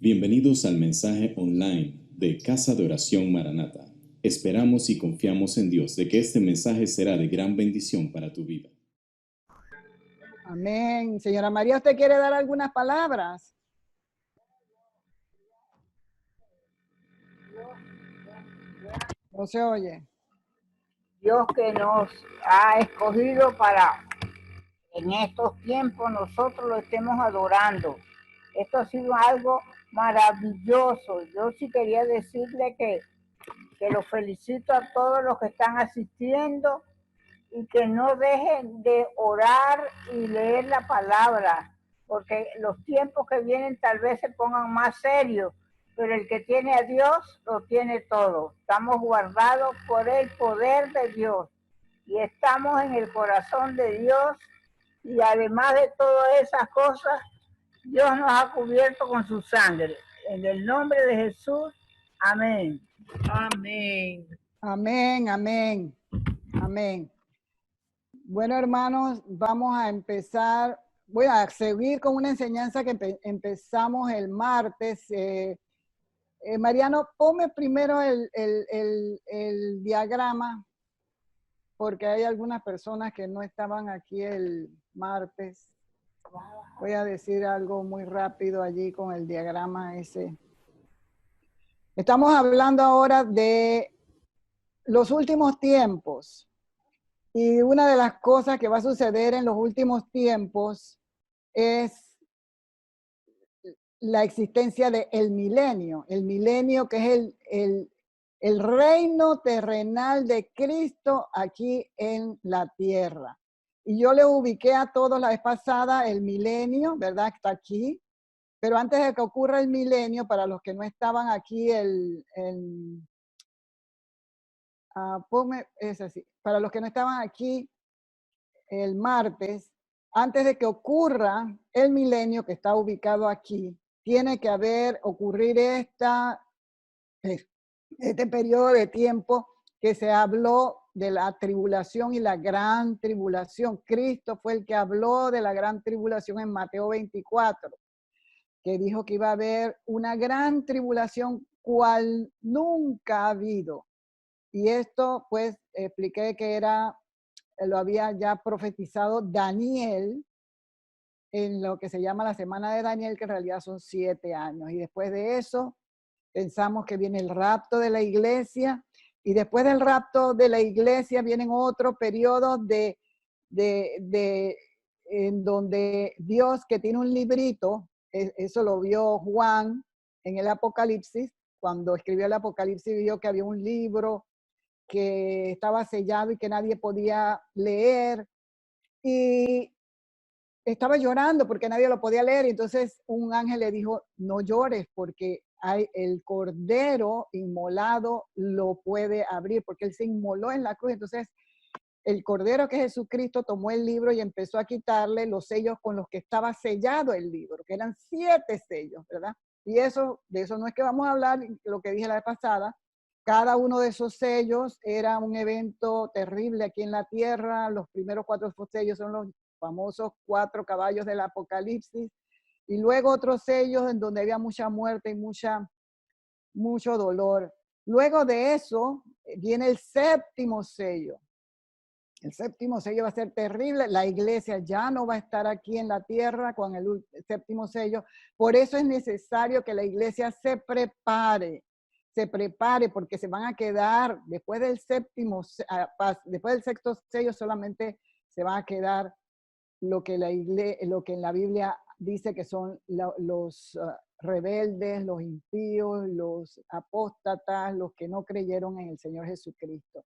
Bienvenidos al mensaje online de Casa de Oración Maranata. Esperamos y confiamos en Dios de que este mensaje será de gran bendición para tu vida. Amén. Señora María, ¿usted quiere dar algunas palabras? No se oye. Dios que nos ha escogido para en estos tiempos nosotros lo estemos adorando. Esto ha sido algo maravilloso. Yo sí quería decirle que los felicito a todos los que están asistiendo y que no dejen de orar y leer la palabra, porque los tiempos que vienen tal vez se pongan más serios, pero el que tiene a Dios lo tiene todo. Estamos guardados por el poder de Dios y estamos en el corazón de Dios, y además de todas esas cosas, Dios nos ha cubierto con su sangre. En el nombre de Jesús, amén. Amén. Amén, amén, amén. Bueno, hermanos, vamos a empezar. Voy a seguir con una enseñanza que empezamos el martes. Mariano, ponme primero el diagrama, porque hay algunas personas que no estaban aquí el martes. Voy a decir algo muy rápido allí con el diagrama ese. Estamos hablando ahora de los últimos tiempos. Y una de las cosas que va a suceder en los últimos tiempos es la existencia del milenio. El milenio que es el reino terrenal de Cristo aquí en la tierra. Y yo le ubiqué a todos la vez pasada el milenio, ¿verdad? Está aquí. Pero antes de que ocurra el milenio, para los que no estaban aquí es así. Para los que no estaban aquí el martes, antes de que ocurra el milenio que está ubicado aquí, tiene que ocurrir este periodo de tiempo que se habló de la tribulación y la gran tribulación. Cristo fue el que habló de la gran tribulación en Mateo 24, que dijo que iba a haber una gran tribulación cual nunca ha habido. Y esto, pues, expliqué que lo había ya profetizado Daniel en lo que se llama la semana de Daniel, que en realidad son 7 años. Y después de eso, pensamos que viene el rapto de la iglesia. Y después del rapto de la iglesia vienen otros periodos en donde Dios, que tiene un librito, eso lo vio Juan en el Apocalipsis, cuando escribió el Apocalipsis vio que había un libro que estaba sellado y que nadie podía leer, y estaba llorando porque nadie lo podía leer. Y entonces un ángel le dijo, no llores, porque el cordero inmolado lo puede abrir, porque él se inmoló en la cruz. Entonces el cordero, que es Jesucristo, tomó el libro y empezó a quitarle los sellos con los que estaba sellado el libro, que eran 7 sellos, ¿verdad? Y de eso no es que vamos a hablar, lo que dije la vez pasada. Cada uno de esos sellos era un evento terrible aquí en la tierra. Los primeros 4 sellos son los famosos 4 caballos del Apocalipsis. Y luego otros sellos en donde había mucha muerte y mucho dolor. Luego de eso viene el 7º sello. El 7º sello va a ser terrible. La iglesia ya no va a estar aquí en la tierra con el 7º sello. Por eso es necesario que la iglesia se prepare, porque se van a quedar, después del 6º sello solamente se van a quedar lo que en la Biblia dice que son los rebeldes, los impíos, los apóstatas, los que no creyeron en el Señor Jesucristo.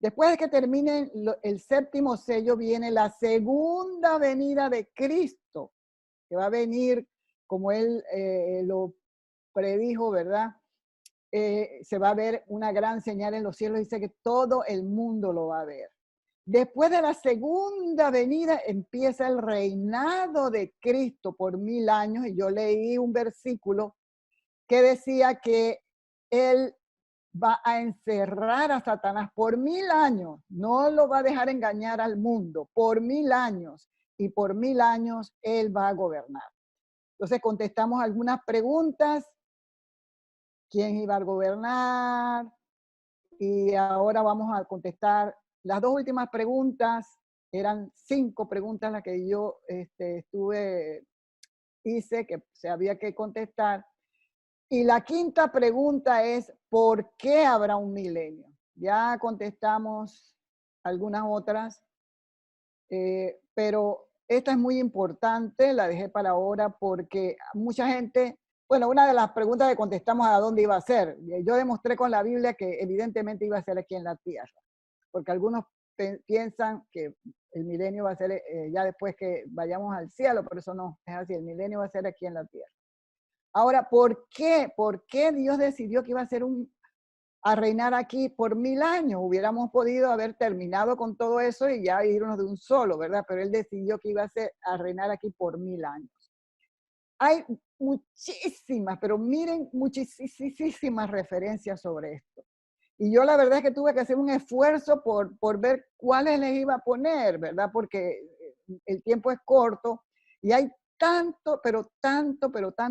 Después de que termine el 7º sello, viene la segunda venida de Cristo, que va a venir como Él lo predijo, ¿verdad? Se va a ver una gran señal en los cielos. Dice que todo el mundo lo va a ver. Después de la segunda venida empieza el reinado de Cristo por 1000 años. Y yo leí un versículo que decía que Él va a encerrar a Satanás por 1000 años. No lo va a dejar engañar al mundo por 1000 años. Y por 1000 años Él va a gobernar. Entonces contestamos algunas preguntas. ¿Quién iba a gobernar? Y ahora vamos a contestar las dos últimas preguntas. Eran 5 preguntas las que yo hice, que se había que contestar. Y la quinta pregunta es, ¿por qué habrá un milenio? Ya contestamos algunas otras, pero esta es muy importante, la dejé para ahora porque mucha gente, bueno, una de las preguntas que contestamos a dónde iba a ser. Yo demostré con la Biblia que evidentemente iba a ser aquí en la tierra, porque algunos piensan que el milenio va a ser ya después que vayamos al cielo, pero eso no es así, el milenio va a ser aquí en la tierra. Ahora, ¿por qué? ¿Por qué Dios decidió que iba a ser a reinar aquí por 1000 años? Hubiéramos podido haber terminado con todo eso y ya irnos de un solo, ¿verdad? Pero Él decidió que iba a reinar aquí por 1000 años. Hay muchísimas, pero miren, muchísimas referencias sobre esto. Y yo la verdad es que tuve que hacer un esfuerzo por ver cuáles les iba a poner, ¿verdad? Porque el tiempo es corto y hay tanto, pero tanto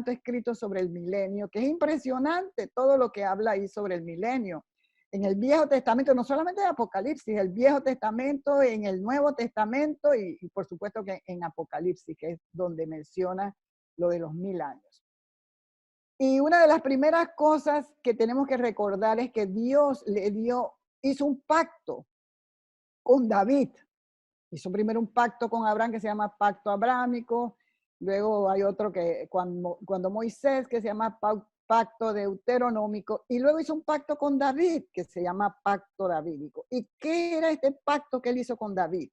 escrito sobre el milenio, que es impresionante todo lo que habla ahí sobre el milenio. En el Viejo Testamento, no solamente en Apocalipsis, el Viejo Testamento, en el Nuevo Testamento y por supuesto que en Apocalipsis, que es donde menciona lo de los 1000 años. Y una de las primeras cosas que tenemos que recordar es que Dios hizo un pacto con David. Hizo primero un pacto con Abraham que se llama pacto abrámico. Luego hay otro que cuando Moisés, que se llama pacto deuteronómico. Y luego hizo un pacto con David que se llama pacto davídico. ¿Y qué era este pacto que él hizo con David?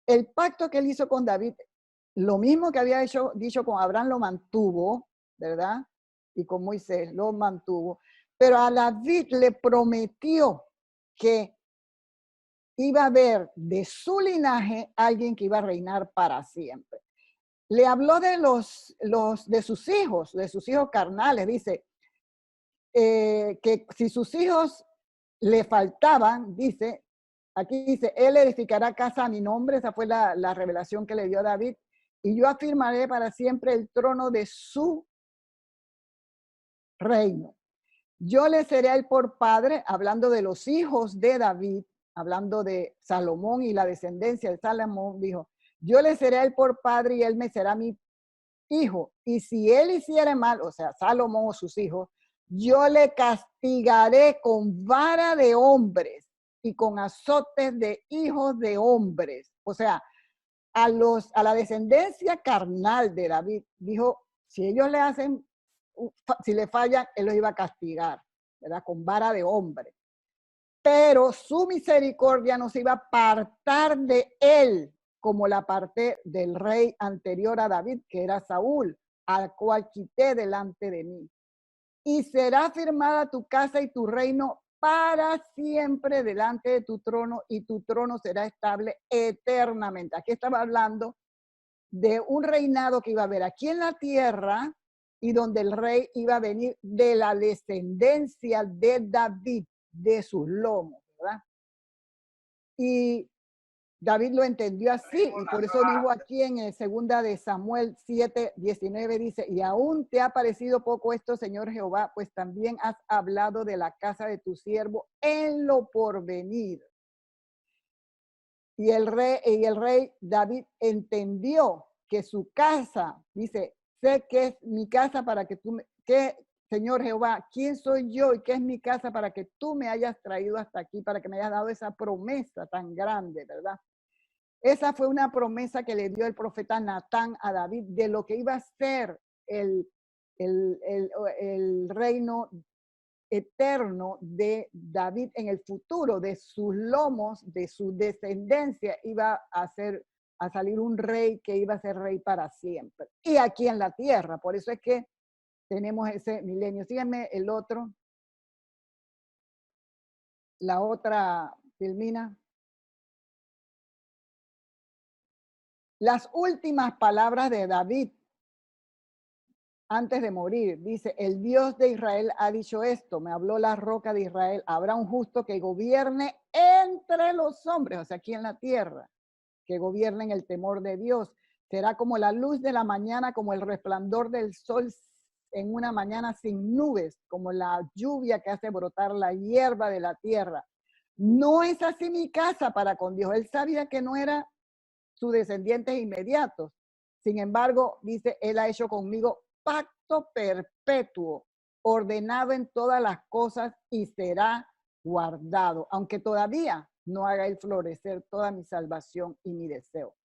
El pacto que él hizo con David, lo mismo que había dicho con Abraham, lo mantuvo, ¿verdad? Y con Moisés lo mantuvo. Pero a David le prometió que iba a haber de su linaje alguien que iba a reinar para siempre. Le habló de sus hijos carnales. Dice que si sus hijos le faltaban, dice, aquí dice, él edificará casa a mi nombre. Esa fue la revelación que le dio a David. Y yo afirmaré para siempre el trono de su reino. Yo le seré a él por padre, hablando de los hijos de David, hablando de Salomón y la descendencia de Salomón, dijo, yo le seré a él por padre y él me será mi hijo. Y si él hiciere mal, o sea, Salomón o sus hijos, yo le castigaré con vara de hombres y con azotes de hijos de hombres. O sea, a la descendencia carnal de David, dijo, si ellos le hacen, si le fallan, él los iba a castigar, ¿verdad? Con vara de hombre. Pero su misericordia no se iba a apartar de él, como la parte del rey anterior a David, que era Saúl, al cual quité delante de mí. Y será firmada tu casa y tu reino para siempre delante de tu trono, y tu trono será estable eternamente. Aquí estaba hablando de un reinado que iba a haber aquí en la tierra y donde el rey iba a venir de la descendencia de David, de sus lomos, ¿verdad? Y David lo entendió así, y por eso dijo aquí en el 2 de Samuel 7:19, dice, y aún te ha parecido poco esto, Señor Jehová, pues también has hablado de la casa de tu siervo en lo porvenir. Y el rey David entendió que su casa, dice, sé que es mi casa para que Señor Jehová, ¿quién soy yo y qué es mi casa para que tú me hayas traído hasta aquí, para que me hayas dado esa promesa tan grande, ¿verdad? Esa fue una promesa que le dio el profeta Natán a David de lo que iba a ser el reino eterno de David en el futuro, de sus lomos, de su descendencia, iba a salir un rey que iba a ser rey para siempre. Y aquí en la tierra, por eso es que tenemos ese milenio. Síganme el otro. La otra, Filmina. Las últimas palabras de David antes de morir, dice, el Dios de Israel ha dicho esto, me habló la roca de Israel, habrá un justo que gobierne entre los hombres, o sea, aquí en la tierra, que gobierne en el temor de Dios. Será como la luz de la mañana, como el resplandor del sol en una mañana sin nubes, como la lluvia que hace brotar la hierba de la tierra. No es así mi casa para con Dios. Él sabía que no era sus descendientes inmediatos. Sin embargo, dice, Él ha hecho conmigo pacto perpetuo, ordenado en todas las cosas y será guardado, aunque todavía no haga Él florecer toda mi salvación y mi deseo.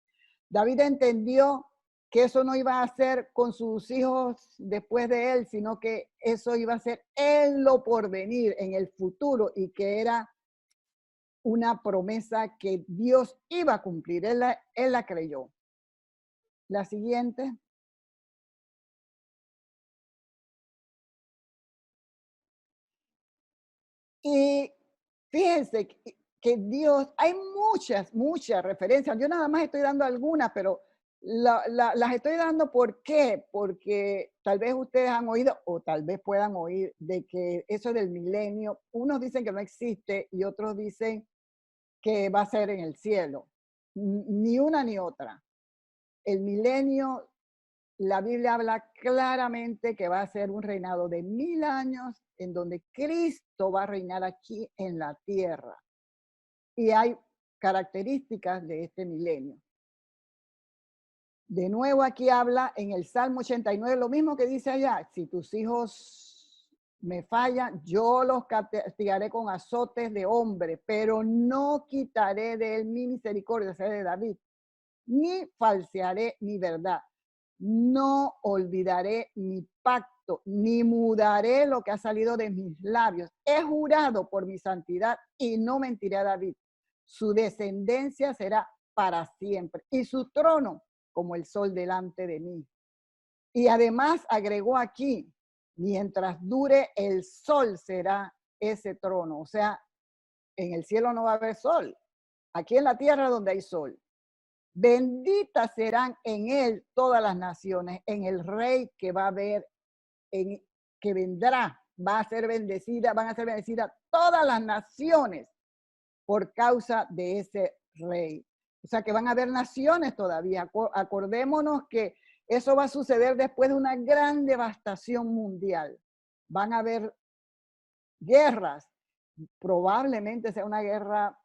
David entendió que eso no iba a ser con sus hijos después de él, sino que eso iba a ser en lo porvenir, en el futuro, y que era una promesa que Dios iba a cumplir. Él la creyó. La siguiente. Y fíjense que Dios, hay muchas referencias. Yo nada más estoy dando algunas, pero las estoy dando ¿por qué? Porque tal vez ustedes han oído o tal vez puedan oír de que eso del milenio, unos dicen que no existe y otros dicen que va a ser en el cielo. Ni una ni otra. El milenio, la Biblia habla claramente que va a ser un reinado de 1000 años en donde Cristo va a reinar aquí en la tierra. Y hay características de este milenio. De nuevo aquí habla en el Salmo 89, lo mismo que dice allá, si tus hijos me fallan, yo los castigaré con azotes de hombre, pero no quitaré de él mi misericordia, o sea, de David, ni falsearé mi verdad. No olvidaré mi pacto, ni mudaré lo que ha salido de mis labios. He jurado por mi santidad y no mentiré a David. Su descendencia será para siempre y su trono como el sol delante de mí. Y además agregó aquí, mientras dure el sol será ese trono. O sea, en el cielo no va a haber sol. Aquí en la tierra donde hay sol. Benditas serán en él todas las naciones, en el rey que va a haber, que vendrá, va a ser bendecida, van a ser bendecidas todas las naciones por causa de ese rey. O sea que van a haber naciones todavía. Acordémonos que eso va a suceder después de una gran devastación mundial. Van a haber guerras, probablemente sea una guerra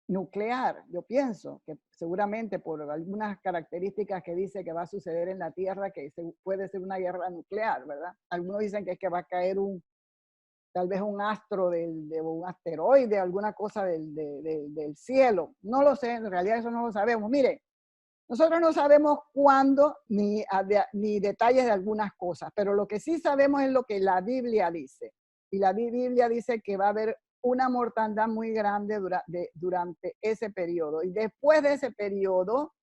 nuclear, yo pienso que seguramente por algunas características que dice que va a suceder en la Tierra, que puede ser una guerra nuclear, ¿verdad? Algunos dicen que es que va a caer tal vez un astro, un asteroide, alguna cosa del cielo. No lo sé, en realidad eso no lo sabemos. Mire, nosotros no sabemos cuándo ni detalles de algunas cosas, pero lo que sí sabemos es lo que la Biblia dice. Y la Biblia dice que va a haber una mortandad muy grande durante ese periodo. Y después de ese periodo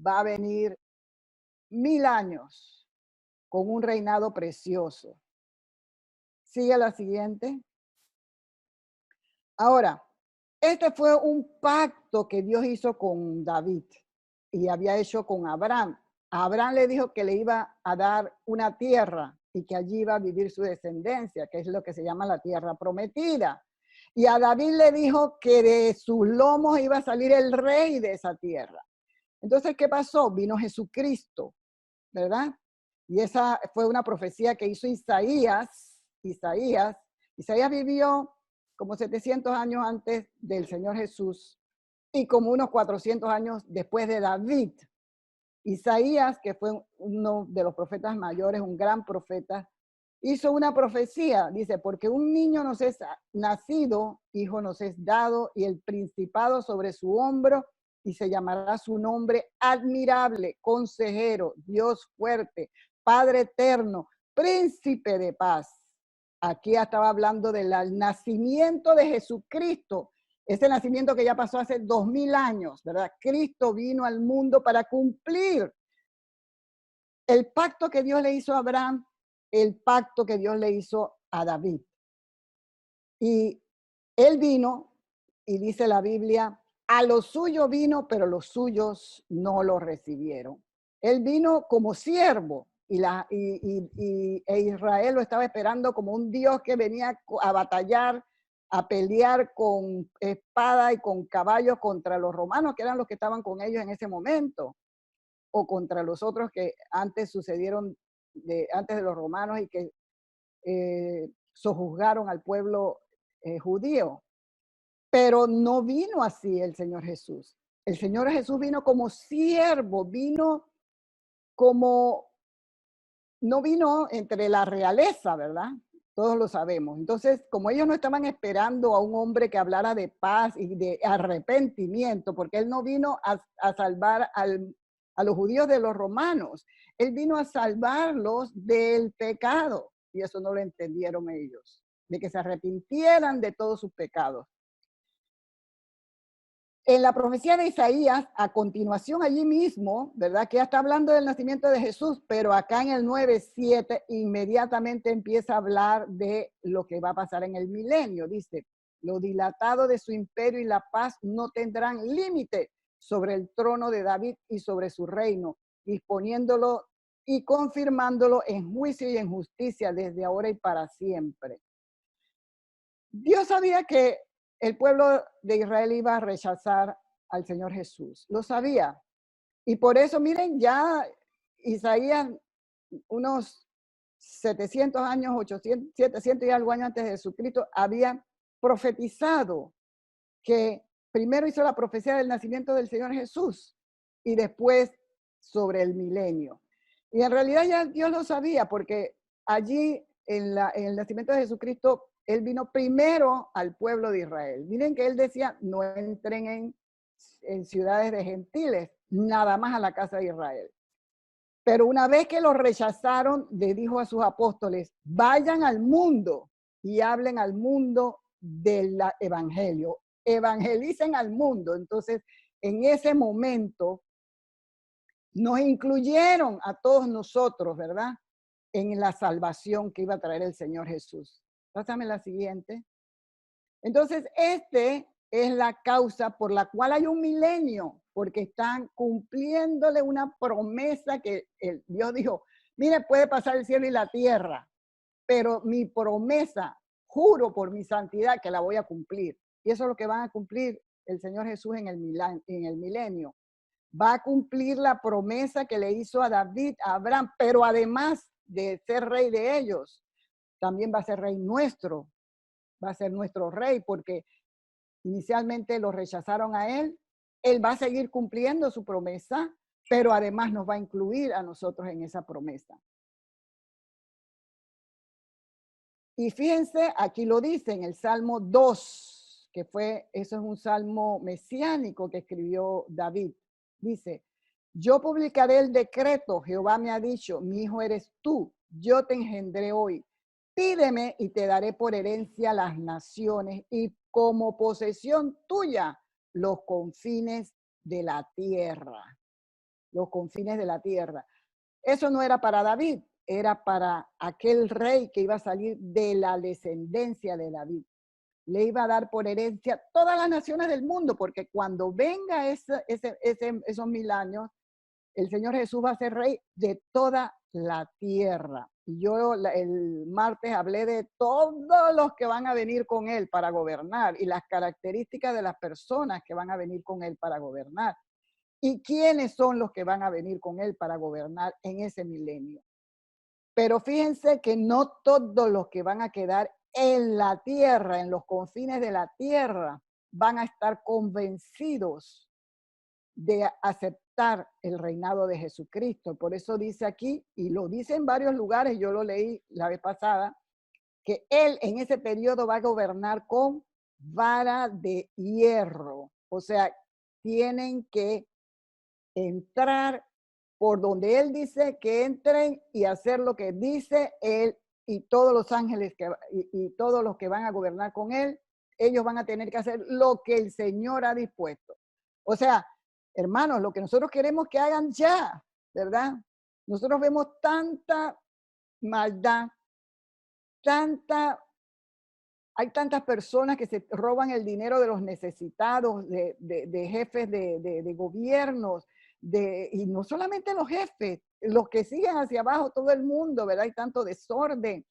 va a venir 1000 años con un reinado precioso. Sigue la siguiente. Ahora, este fue un pacto que Dios hizo con David y había hecho con Abraham. A Abraham le dijo que le iba a dar una tierra y que allí iba a vivir su descendencia, que es lo que se llama la tierra prometida. Y a David le dijo que de sus lomos iba a salir el rey de esa tierra. Entonces, ¿qué pasó? Vino Jesucristo, ¿verdad? Y esa fue una profecía que hizo Isaías. Isaías vivió como 700 años antes del Señor Jesús y como unos 400 años después de David. Isaías, que fue uno de los profetas mayores, un gran profeta, hizo una profecía, dice, porque un niño nos es nacido, hijo nos es dado, y el principado sobre su hombro, y se llamará su nombre admirable, consejero, Dios fuerte, Padre eterno, príncipe de paz. Aquí estaba hablando del nacimiento de Jesucristo, ese nacimiento que ya pasó hace 2000 años, ¿verdad? Cristo vino al mundo para cumplir el pacto que Dios le hizo a Abraham, el pacto que Dios le hizo a David. Y él vino, y dice la Biblia, a lo suyo vino, pero los suyos no lo recibieron. Él vino como siervo, e Israel lo estaba esperando como un Dios que venía a batallar, a pelear con espada y con caballos contra los romanos, que eran los que estaban con ellos en ese momento. o contra los otros que antes sucedieron antes de los romanos y que sojuzgaron al pueblo judío. Pero no vino así el Señor Jesús. El Señor Jesús vino como siervo, vino como, no vino entre la realeza, ¿verdad? Todos lo sabemos. Entonces, como ellos no estaban esperando a un hombre que hablara de paz y de arrepentimiento, porque él no vino a salvar a los judíos de los romanos, él vino a salvarlos del pecado. Y eso no lo entendieron ellos, de que se arrepintieran de todos sus pecados. En la profecía de Isaías, a continuación allí mismo, ¿verdad? Que ya está hablando del nacimiento de Jesús, pero acá en el 9:7 inmediatamente empieza a hablar de lo que va a pasar en el milenio. Dice, lo dilatado de su imperio y la paz no tendrán límite sobre el trono de David y sobre su reino, disponiéndolo y confirmándolo en juicio y en justicia desde ahora y para siempre. Dios sabía que el pueblo de Israel iba a rechazar al Señor Jesús. Lo sabía. Y por eso, miren, ya Isaías, unos 700 años, 800, 700 y algo años antes de Jesucristo, había profetizado que primero hizo la profecía del nacimiento del Señor Jesús y después sobre el milenio. Y en realidad ya Dios lo sabía porque allí en el nacimiento de Jesucristo, él vino primero al pueblo de Israel. Miren que él decía, no entren en ciudades de gentiles, nada más a la casa de Israel. Pero una vez que lo rechazaron, le dijo a sus apóstoles, vayan al mundo y hablen al mundo del evangelio. Evangelicen al mundo. Entonces, en ese momento, nos incluyeron a todos nosotros, ¿verdad? En la salvación que iba a traer el Señor Jesús. Pásame la siguiente. Entonces, es la causa por la cual hay un milenio, porque están cumpliéndole una promesa que Dios dijo, mire, puede pasar el cielo y la tierra, pero mi promesa, juro por mi santidad que la voy a cumplir. Y eso es lo que van a cumplir el Señor Jesús en el milenio. Va a cumplir la promesa que le hizo a David, a Abraham, pero además de ser rey de ellos, también va a ser rey nuestro, va a ser nuestro rey, porque inicialmente lo rechazaron a él, él va a seguir cumpliendo su promesa, pero además nos va a incluir a nosotros en esa promesa. Y fíjense, aquí lo dice en el Salmo 2, que eso es un salmo mesiánico que escribió David. Dice, yo publicaré el decreto, Jehová me ha dicho, mi hijo eres tú, yo te engendré hoy. Pídeme y te daré por herencia las naciones y como posesión tuya los confines de la tierra. Los confines de la tierra. Eso no era para David, era para aquel rey que iba a salir de la descendencia de David. Le iba a dar por herencia todas las naciones del mundo, porque cuando venga esos 1000 años, el Señor Jesús va a ser rey de toda la tierra. Y yo el martes hablé de todos los que van a venir con él para gobernar y las características de las personas que van a venir con él para gobernar. ¿Y quiénes son los que van a venir con él para gobernar en ese milenio? Pero fíjense que no todos los que van a quedar en la tierra, en los confines de la tierra, van a estar convencidos de aceptar el reinado de Jesucristo. Por eso dice aquí, y lo dice en varios lugares, yo lo leí la vez pasada, que él en ese periodo va a gobernar con vara de hierro. O sea, tienen que entrar por donde él dice que entren y hacer lo que dice él y todos los ángeles y todos los que van a gobernar con él, ellos van a tener que hacer lo que el Señor ha dispuesto. O sea, hermanos, lo que nosotros queremos que hagan ya, ¿verdad? Nosotros vemos tanta maldad, hay tantas personas que se roban el dinero de los necesitados, de jefes de gobiernos, y no solamente los jefes, los que siguen hacia abajo, todo el mundo, ¿verdad? Hay tanto desorden,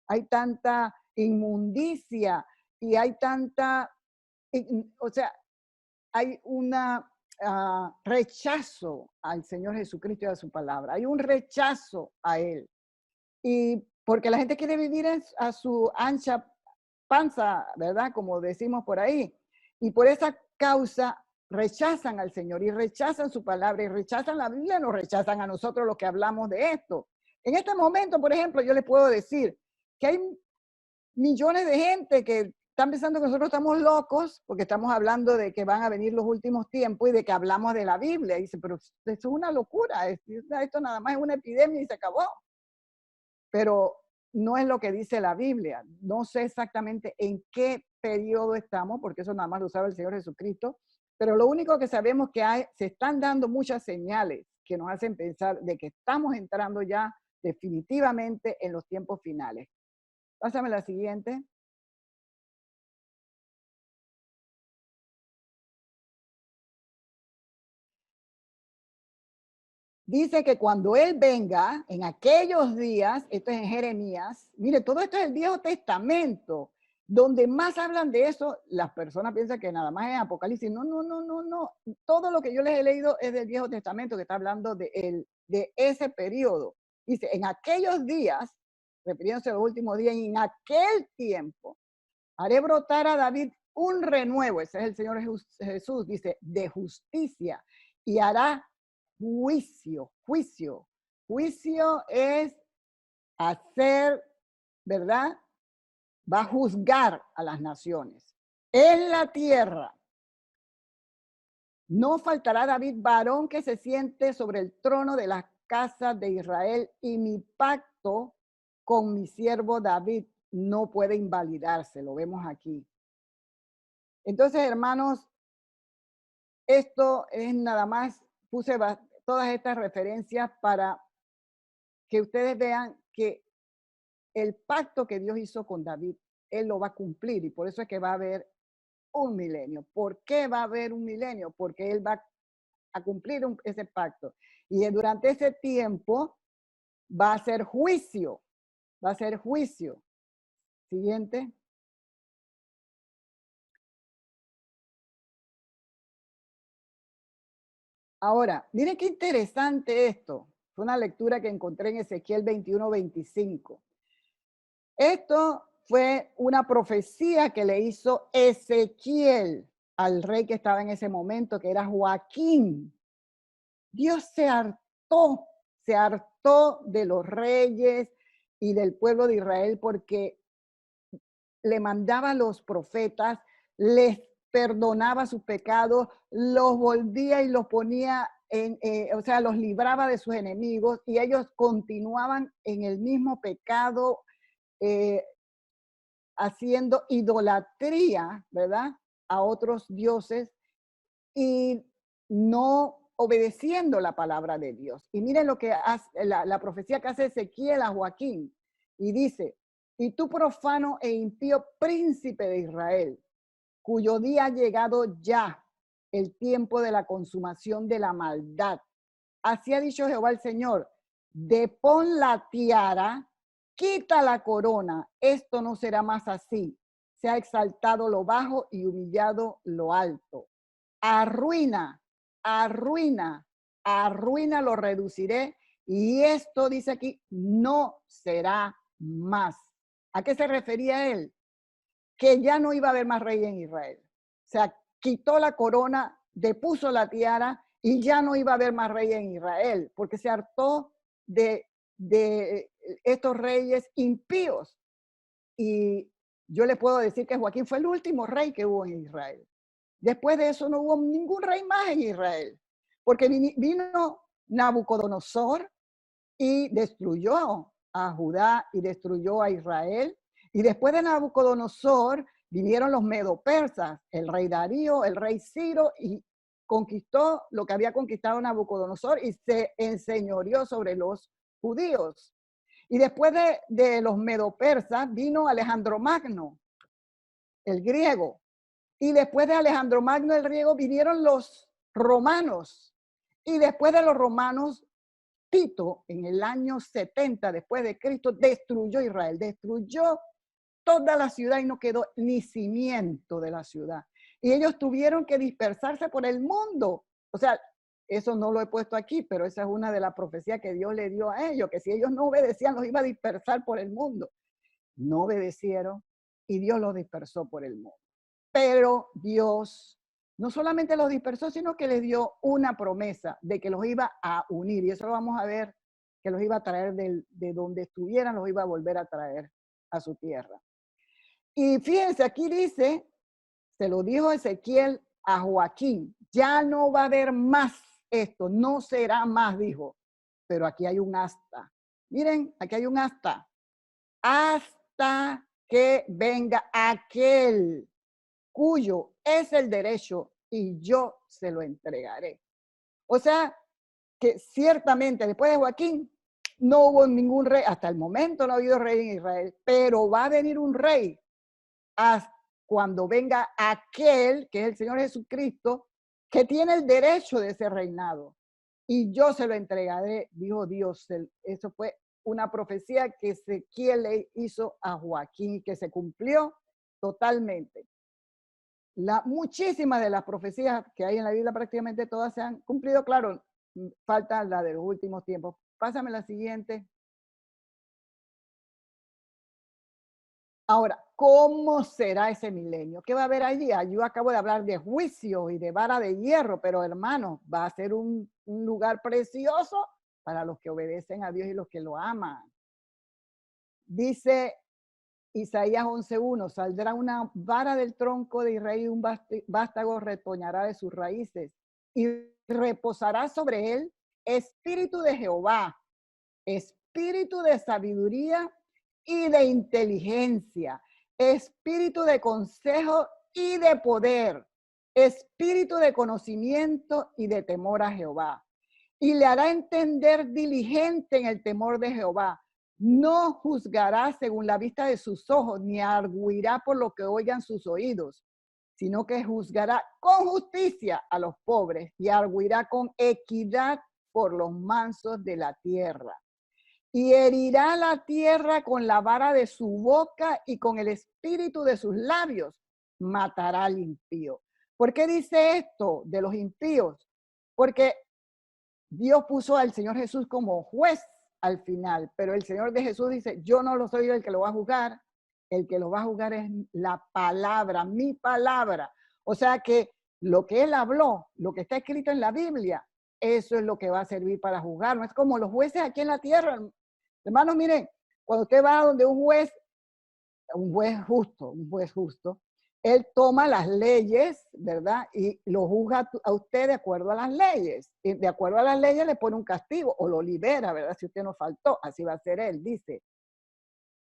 hay tanta inmundicia y hay tanta, o sea, hay una rechazo al Señor Jesucristo y a su palabra. Hay un rechazo a Él. Y porque la gente quiere vivir a su ancha panza, ¿verdad? Como decimos por ahí. Y por esa causa rechazan al Señor y rechazan su palabra y rechazan la Biblia, nos rechazan a nosotros los que hablamos de esto. En este momento, por ejemplo, yo les puedo decir que hay millones de gente que están pensando que nosotros estamos locos porque estamos hablando de que van a venir los últimos tiempos y de que hablamos de la Biblia. Y dice, pero esto es una locura, esto nada más es una epidemia y se acabó. Pero no es lo que dice la Biblia. No sé exactamente en qué periodo estamos, porque eso nada más lo sabe el Señor Jesucristo, pero lo único que sabemos es que se están dando muchas señales que nos hacen pensar de que estamos entrando ya definitivamente en los tiempos finales. Pásame la siguiente. Dice que cuando Él venga, en aquellos días, esto es en Jeremías, mire, todo esto es el Viejo Testamento, donde más hablan de eso, las personas piensan que nada más es Apocalipsis. No, no, no, no, no. Todo lo que yo les he leído es del Viejo Testamento, que está hablando de ese periodo. Dice, en aquellos días, refiriéndose a los últimos días, y en aquel tiempo, haré brotar a David un renuevo, ese es el Señor Jesús, dice, de justicia, y hará juicio. Juicio es hacer, ¿verdad? Va a juzgar a las naciones. En la tierra no faltará David varón que se siente sobre el trono de las casas de Israel, y mi pacto con mi siervo David no puede invalidarse, lo vemos aquí. Entonces, hermanos, esto es nada más, puse todas estas referencias para que ustedes vean que el pacto que Dios hizo con David, Él lo va a cumplir, y por eso es que va a haber un milenio. ¿Por qué va a haber un milenio? Porque Él va a cumplir ese pacto. Y durante ese tiempo va a ser juicio. Va a ser juicio. Siguiente. Ahora, miren qué interesante esto. Fue una lectura que encontré en Ezequiel 21:25. Esto fue una profecía que le hizo Ezequiel al rey que estaba en ese momento, que era Joaquín. Dios se hartó de los reyes y del pueblo de Israel porque le mandaba a los profetas, les perdonaba sus pecados, los volvía y los ponía o sea, los libraba de sus enemigos, y ellos continuaban en el mismo pecado, haciendo idolatría, ¿verdad?, a otros dioses y no obedeciendo la palabra de Dios. Y miren lo que hace la profecía que hace Ezequiel a Joaquín, y dice, y tú profano e impío príncipe de Israel, cuyo día ha llegado ya el tiempo de la consumación de la maldad. Así ha dicho Jehová el Señor, depón la tiara, quita la corona, esto no será más así. Se ha exaltado lo bajo y humillado lo alto. Arruina lo reduciré, y esto, dice aquí, no será más. ¿A qué se refería él? Que ya no iba a haber más rey en Israel. O sea, quitó la corona, depuso la tiara, y ya no iba a haber más rey en Israel, porque se hartó de estos reyes impíos. Y yo le puedo decir que Joaquín fue el último rey que hubo en Israel. Después de eso no hubo ningún rey más en Israel, porque vino Nabucodonosor y destruyó a Judá y destruyó a Israel. Y después de Nabucodonosor vinieron los medo-persas, el rey Darío, el rey Ciro, y conquistó lo que había conquistado Nabucodonosor y se enseñoreó sobre los judíos. Y después de los medo-persas vino Alejandro Magno, el griego. Y después de Alejandro Magno el griego vinieron los romanos. Y después de los romanos, Tito, en el año 70 después de Cristo, destruyó Israel, destruyó toda la ciudad y no quedó ni cimiento de la ciudad. Y ellos tuvieron que dispersarse por el mundo O sea, eso no lo he puesto aquí, pero esa es una de las profecías que Dios le dio a ellos, que si ellos no obedecían, los iba a dispersar por el mundo. No obedecieron y Dios los dispersó por el mundo. Pero Dios no solamente los dispersó, sino que les dio una promesa de que los iba a unir. Y eso lo vamos a ver, que los iba a traer de donde estuvieran, los iba a volver a traer a su tierra. Y fíjense, aquí dice, se lo dijo Ezequiel a Joaquín, ya no va a haber más esto, no será más, dijo. Pero aquí hay un hasta. Miren, aquí hay un hasta. Hasta que venga aquel cuyo es el derecho y yo se lo entregaré. O sea, que ciertamente después de Joaquín no hubo ningún rey, hasta el momento no ha habido rey en Israel, pero va a venir un rey hasta cuando venga aquel, que es el Señor Jesucristo, que tiene el derecho de ese reinado. Y yo se lo entregaré, dijo Dios. Eso fue una profecía que Ezequiel le hizo a Joaquín y que se cumplió totalmente. Muchísimas de las profecías que hay en la Biblia, prácticamente todas se han cumplido. Claro, falta la de los últimos tiempos. Pásame la siguiente. Ahora, ¿cómo será ese milenio? ¿Qué va a haber allí? Yo acabo de hablar de juicio y de vara de hierro, pero hermanos, va a ser un lugar precioso para los que obedecen a Dios y los que lo aman. Dice Isaías 11:1, saldrá una vara del tronco de Israel y un vástago retoñará de sus raíces y reposará sobre él espíritu de Jehová, espíritu de sabiduría y de inteligencia, espíritu de consejo y de poder, espíritu de conocimiento y de temor a Jehová. Y le hará entender diligente en el temor de Jehová. No juzgará según la vista de sus ojos, ni arguirá por lo que oigan sus oídos, sino que juzgará con justicia a los pobres y arguirá con equidad por los mansos de la tierra. Y herirá la tierra con la vara de su boca y con el espíritu de sus labios matará al impío. ¿Por qué dice esto de los impíos? Porque Dios puso al Señor Jesús como juez al final, pero el Señor de Jesús dice, yo no lo soy el que lo va a juzgar, el que lo va a juzgar es la palabra, mi palabra. O sea que lo que él habló, lo que está escrito en la Biblia, eso es lo que va a servir para juzgar. No es como los jueces aquí en la tierra. Hermanos, miren, cuando usted va donde un juez justo, él toma las leyes, ¿verdad? Y lo juzga a usted de acuerdo a las leyes. Y de acuerdo a las leyes le pone un castigo o lo libera, ¿verdad? Si usted no faltó, así va a ser él. Dice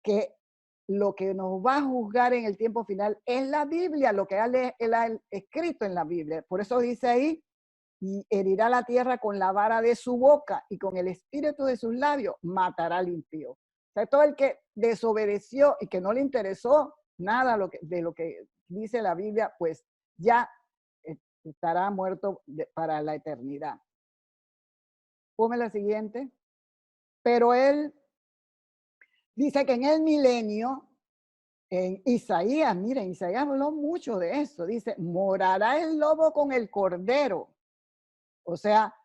que lo que nos va a juzgar en el tiempo final es la Biblia, lo que él ha escrito en la Biblia. Por eso dice ahí, y herirá la tierra con la vara de su boca y con el espíritu de sus labios matará al impío. O sea, todo el que desobedeció y que no le interesó nada de lo que dice la Biblia, pues ya estará muerto para la eternidad. Ponme la siguiente. Pero él dice que en el milenio, en Isaías, miren, Isaías habló mucho de eso. Dice, morará el lobo con el cordero. O sea,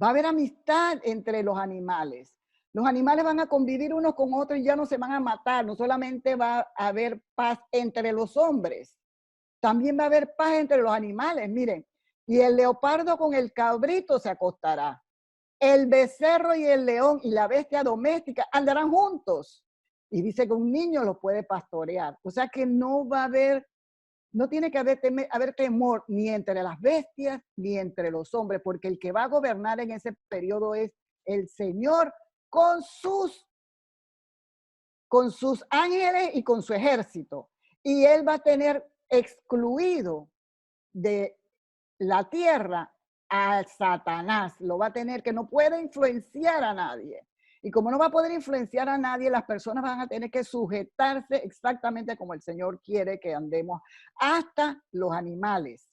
va a haber amistad entre los animales. Los animales van a convivir unos con otros y ya no se van a matar. No solamente va a haber paz entre los hombres, también va a haber paz entre los animales. Miren, y el leopardo con el cabrito se acostará. El becerro y el león y la bestia doméstica andarán juntos. Y dice que un niño los puede pastorear. O sea que no va a haber, no tiene que haber temor ni entre las bestias ni entre los hombres, porque el que va a gobernar en ese periodo es el Señor con sus ángeles y con su ejército. Y él va a tener excluido de la tierra a Satanás. Lo va a tener, que no puede influenciar a nadie. Y como no va a poder influenciar a nadie, las personas van a tener que sujetarse exactamente como el Señor quiere que andemos, hasta los animales.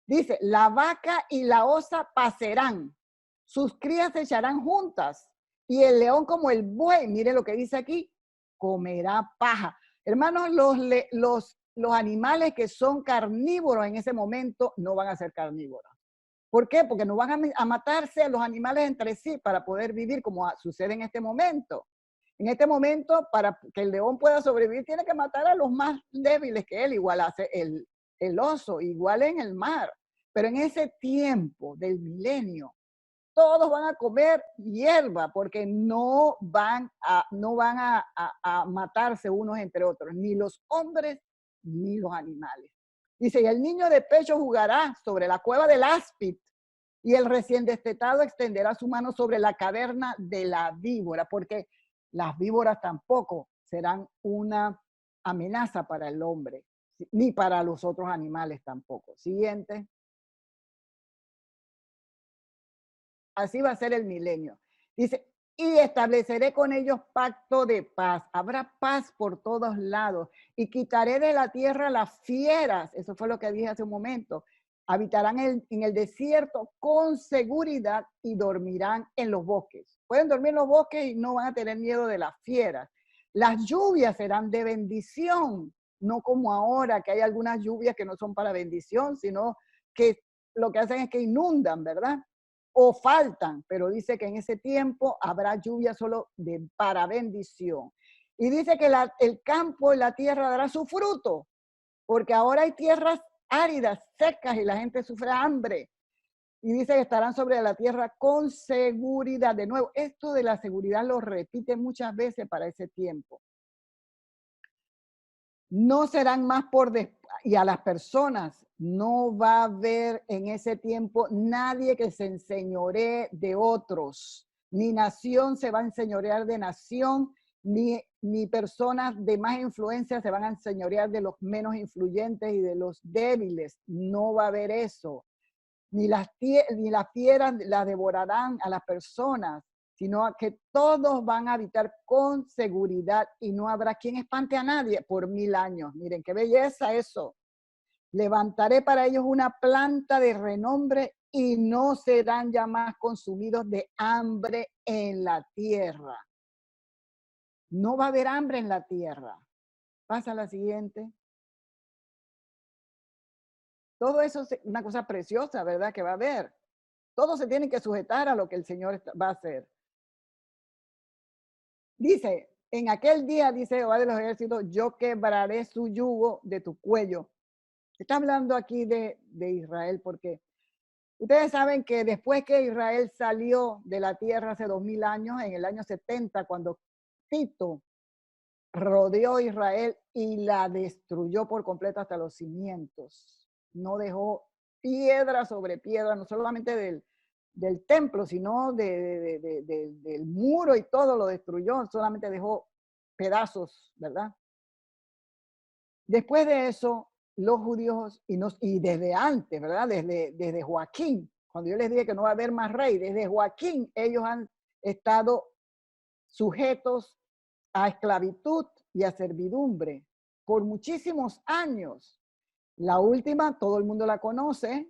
Dice, la vaca y la osa pasarán, sus crías se echarán juntas, y el león como el buey, mire lo que dice aquí, comerá paja. Hermanos, los animales que son carnívoros en ese momento no van a ser carnívoros, ¿Por qué? Porque no van a matarse a los animales entre sí para poder vivir como sucede en este momento. En este momento, para que el león pueda sobrevivir, tiene que matar a los más débiles que él, igual hace el oso, igual en el mar. Pero en ese tiempo del milenio, todos van a comer hierba porque no van a matarse unos entre otros, ni los hombres ni los animales. Dice, y el niño de pecho jugará sobre la cueva del áspid, y el recién destetado extenderá su mano sobre la caverna de la víbora, porque las víboras tampoco serán una amenaza para el hombre, ni para los otros animales tampoco. Siguiente. Así va a ser el milenio. Dice, y estableceré con ellos pacto de paz. Habrá paz por todos lados. Y quitaré de la tierra las fieras. Eso fue lo que dije hace un momento. Habitarán en el desierto con seguridad y dormirán en los bosques. Pueden dormir en los bosques y no van a tener miedo de las fieras. Las lluvias serán de bendición. No como ahora, que hay algunas lluvias que no son para bendición, sino que lo que hacen es que inundan, ¿verdad? O faltan, pero dice que en ese tiempo habrá lluvia solo para bendición. Y dice que el campo y la tierra dará su fruto, porque ahora hay tierras áridas, secas, y la gente sufre hambre. Y dice que estarán sobre la tierra con seguridad. De nuevo, esto de la seguridad lo repite muchas veces para ese tiempo. No serán más y a las personas no va a haber en ese tiempo nadie que se enseñoree de otros, ni nación se va a enseñorear de nación, ni personas de más influencia se van a enseñorear de los menos influyentes y de los débiles. No va a haber eso. Ni las fieras las devorarán a las personas, sino que todos van a habitar con seguridad y no habrá quien espante a nadie por 1000 años. Miren, qué belleza eso. Levantaré para ellos una planta de renombre y no serán ya más consumidos de hambre en la tierra. No va a haber hambre en la tierra. Pasa a la siguiente. Todo eso es una cosa preciosa, ¿verdad? Que va a haber. Todos se tienen que sujetar a lo que el Señor va a hacer. Dice, en aquel día, dice Jehová de los ejércitos, yo quebraré su yugo de tu cuello. Está hablando aquí de Israel, porque ustedes saben que después que Israel salió de la tierra hace 2000 años, en el año 70, cuando Tito rodeó a Israel y la destruyó por completo hasta los cimientos. No dejó piedra sobre piedra, no solamente del templo, sino del muro, y todo lo destruyó, solamente dejó pedazos, ¿verdad? Después de eso, los judíos, y desde antes, ¿verdad? Desde Joaquín, cuando yo les dije que no va a haber más rey, desde Joaquín ellos han estado sujetos a esclavitud y a servidumbre por muchísimos años. La última, todo el mundo la conoce,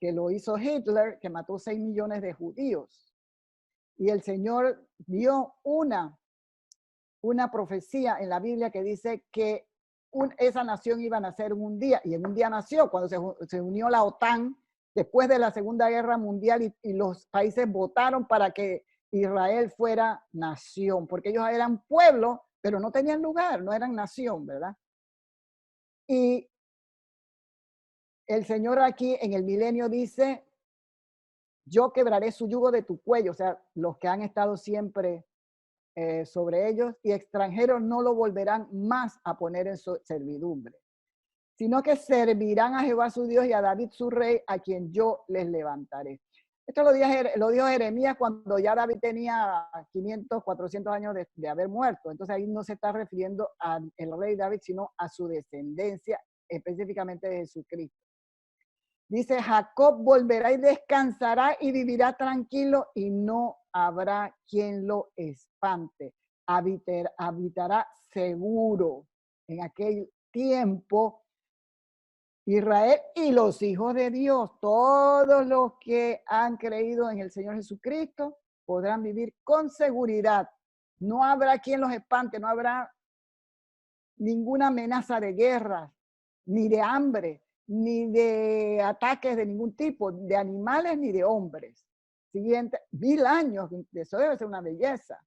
que lo hizo Hitler, que mató 6 millones de judíos. Y el Señor dio una profecía en la Biblia que dice que esa nación iba a nacer en un día, y en un día nació cuando se unió la OTAN después de la Segunda Guerra Mundial, y los países votaron para que Israel fuera nación, porque ellos eran pueblo, pero no tenían lugar, no eran nación, ¿verdad? Y el Señor aquí en el milenio dice, yo quebraré su yugo de tu cuello, o sea, los que han estado siempre sobre ellos, y extranjeros no lo volverán más a poner en su servidumbre, sino que servirán a Jehová su Dios y a David su rey, a quien yo les levantaré. Esto lo dijo Jeremías cuando ya David tenía 500, 400 años de haber muerto. Entonces ahí no se está refiriendo al rey David, sino a su descendencia, específicamente de Jesucristo. Dice, Jacob volverá y descansará y vivirá tranquilo y no habrá quien lo espante. Habitará seguro. En aquel tiempo, Israel y los hijos de Dios, todos los que han creído en el Señor Jesucristo, podrán vivir con seguridad. No habrá quien los espante, no habrá ninguna amenaza de guerra, ni de hambre, ni de ataques de ningún tipo, de animales ni de hombres. Siguiente, 1000 años, eso debe ser una belleza.